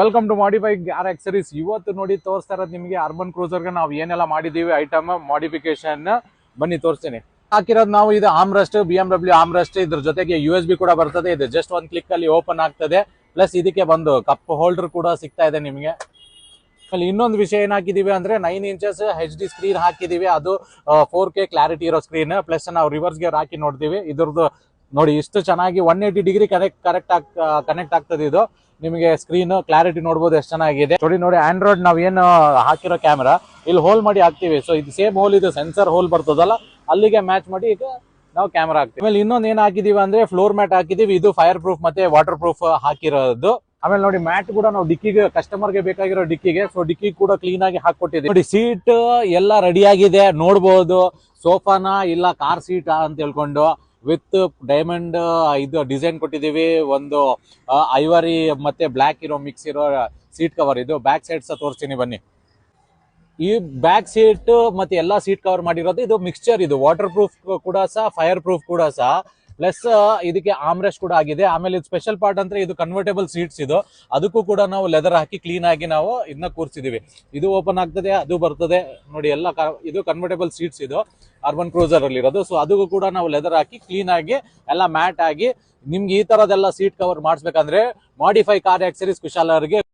Welcome to modify or exercise. ಇವತ್ತು ನೋಡಿ ತೋರಿಸ್ತಾ ಇರೋದು ನಿಮಗೆ ಅರ್ಬನ್ ಕ್ರೂಸರ್ಗೆ ನಾವು ಏನೆಲ್ಲ ಮಾಡಿದೀವಿ ಐಟಮ್ ಮಾಡಿಫಿಕೇಶನ್ ಬನ್ನಿ ತೋರಿಸ್ತೀನಿ. ಹಾಕಿರೋದು ನಾವು ಇದು ಆಮ್ರೆಸ್ಟ್, BMW ಆಮ್ರೆಸ್ಟ್. ಇದ್ರ ಜೊತೆಗೆ USB ಕೂಡ ಬರ್ತದೆ. ಇದು ಜಸ್ಟ್ ಒಂದು ಕ್ಲಿಕ್ ಅಲ್ಲಿ ಓಪನ್ ಆಗ್ತದೆ. ಪ್ಲಸ್ ಇದಕ್ಕೆ ಬಂದು ಕಪ್ ಹೋಲ್ಡರ್ ಕೂಡ ಸಿಗ್ತಾ ಇದೆ ನಿಮಗೆ. ಅಲ್ಲಿ ಇನ್ನೊಂದು ವಿಷಯ ಏನ್ ಹಾಕಿದೀವಿ ಅಂದ್ರೆ 9 ಇಂಚಸ್ HD ಸ್ಕ್ರೀನ್ ಹಾಕಿದೀವಿ. ಅದು 4K ಕ್ಲಾರಿಟಿ ಇರೋ ಸ್ಕ್ರೀನ್. ಪ್ಲಸ್ ನಾವು ರಿವರ್ಸ್ ಗೇರ್ ಹಾಕಿ ನೋಡ್ತೀವಿ. ಇದ್ರದ್ದು ನೋಡಿ ಇಷ್ಟು ಚೆನ್ನಾಗಿ 180 ಡಿಗ್ರಿ ಕನೆಕ್ಟ್ ಆಗ್ತದೆ. ಇದು ನಿಮಗೆ ಸ್ಕ್ರೀನ್ ಕ್ಲಾರಿಟಿ ನೋಡಬಹುದು ಎಷ್ಟು ಚೆನ್ನಾಗಿದೆ. ನೋಡಿ ಆಂಡ್ರಾಯ್ಡ್ ನಾವ್ ಏನು ಹಾಕಿರೋ ಕ್ಯಾಮೆರಾ ಇಲ್ಲಿ ಹೋಲ್ ಮಾಡಿ ಹಾಕ್ತಿವಿ. ಸೊ ಇದು ಸೇಮ್ ಹೋಲ್, ಇದು ಸೆನ್ಸರ್ ಹೋಲ್ ಬರ್ತದಲ್ಲ, ಅಲ್ಲಿಗೆ ಮ್ಯಾಚ್ ಮಾಡಿ ಈಗ ನಾವು ಕ್ಯಾಮೆರಾ ಹಾಕ್ತಿವಿ. ಆಮೇಲೆ ಇನ್ನೊಂದು ಏನ್ ಹಾಕಿದೀವಿ ಅಂದ್ರೆ ಫ್ಲೋರ್ ಮ್ಯಾಟ್ ಹಾಕಿದೀವಿ. ಇದು ಫೈರ್ ಪ್ರೂಫ್ ಮತ್ತೆ ವಾಟರ್ ಪ್ರೂಫ್ ಹಾಕಿರೋದು. ಆಮೇಲೆ ನೋಡಿ ಮ್ಯಾಟ್ ಕೂಡ ನಾವು ಡಿಕ್ಕಿಗೆ, ಕಸ್ಟಮರ್ಗೆ ಬೇಕಾಗಿರೋ ಡಿಕ್ಕಿಗೆ, ಸೊ ಡಿಕ್ಕಿ ಕೂಡ ಕ್ಲೀನ್ ಆಗಿ ಹಾಕೊಟ್ಟಿದ್ದೀವಿ. ನೋಡಿ ಸೀಟ್ ಎಲ್ಲ ರೆಡಿ ಆಗಿದೆ ನೋಡ್ಬೋದು. ಸೋಫಾನ ಇಲ್ಲ ಕಾರ್ ಸೀಟ್ ಅಂತ ಹೇಳ್ಕೊಂಡು ವಿತ್ ಡೈಮಂಡ್ ಇದು ಡಿಸೈನ್ ಕೊಟ್ಟಿದೀವಿ. ಒಂದು ಐವರಿ ಮತ್ತೆ ಬ್ಲಾಕ್ ಇರೋ ಮಿಕ್ಸ್ ಇರೋ ಸೀಟ್ ಕವರ್. ಇದು ಬ್ಯಾಕ್ ಸೈಡ್ ಸಹ ತೋರಿಸ್ತೀನಿ ಬನ್ನಿ. ಈ ಬ್ಯಾಕ್ ಸೀಟ್ ಮತ್ತೆ ಎಲ್ಲಾ ಸೀಟ್ ಕವರ್ ಮಾಡಿರೋದು ಇದು ಮಿಕ್ಸ್ಚರ್. ಇದು ವಾಟರ್ ಪ್ರೂಫ್ ಕೂಡ ಸಹ, ಫೈರ್ ಪ್ರೂಫ್ ಕೂಡ ಸಹ, ಪ್ಲಸ್ ಇದಕ್ಕೆ ಆಮ್ರೆಸ್ಟ್ ಕೂಡ ಆಗಿದೆ. ಆಮೇಲೆ ಇದು ಸ್ಪೆಷಲ್ ಪಾರ್ಟ್ ಅಂದ್ರೆ ಇದು ಕನ್ವರ್ಟೇಬಲ್ ಸೀಟ್ಸ್. ಇದು ಅದಕ್ಕೂ ಕೂಡ ನಾವು ಲೆದರ್ ಹಾಕಿ ಕ್ಲೀನ್ ಆಗಿ ನಾವು ಇದನ್ನ ಕೂರಿಸಿದೀವಿ. ಇದು ಓಪನ್ ಆಗ್ತದೆ, ಅದು ಬರ್ತದೆ ನೋಡಿ. ಎಲ್ಲ ಇದು ಕನ್ವರ್ಟೇಬಲ್ ಸೀಟ್ಸ್ ಇದು ಅರ್ಬನ್ ಕ್ರೂಸರ್ ಅಲ್ಲಿ ಇರೋದು. ಸೊ ಅದಕ್ಕೂ ಕೂಡ ನಾವು ಲೆದರ್ ಹಾಕಿ ಕ್ಲೀನ್ ಆಗಿ ಎಲ್ಲ ಮ್ಯಾಟ್ ಆಗಿ ನಿಮ್ಗೆ ಈ ತರದೆಲ್ಲ ಸೀಟ್ ಕವರ್ ಮಾಡಿಸ್ಬೇಕಂದ್ರೆ ಮಾಡಿಫೈ ಕಾರ್ ಆಕ್ಸರೀಸ್ ಕುಶಾಲ್ ಅವರಿಗೆ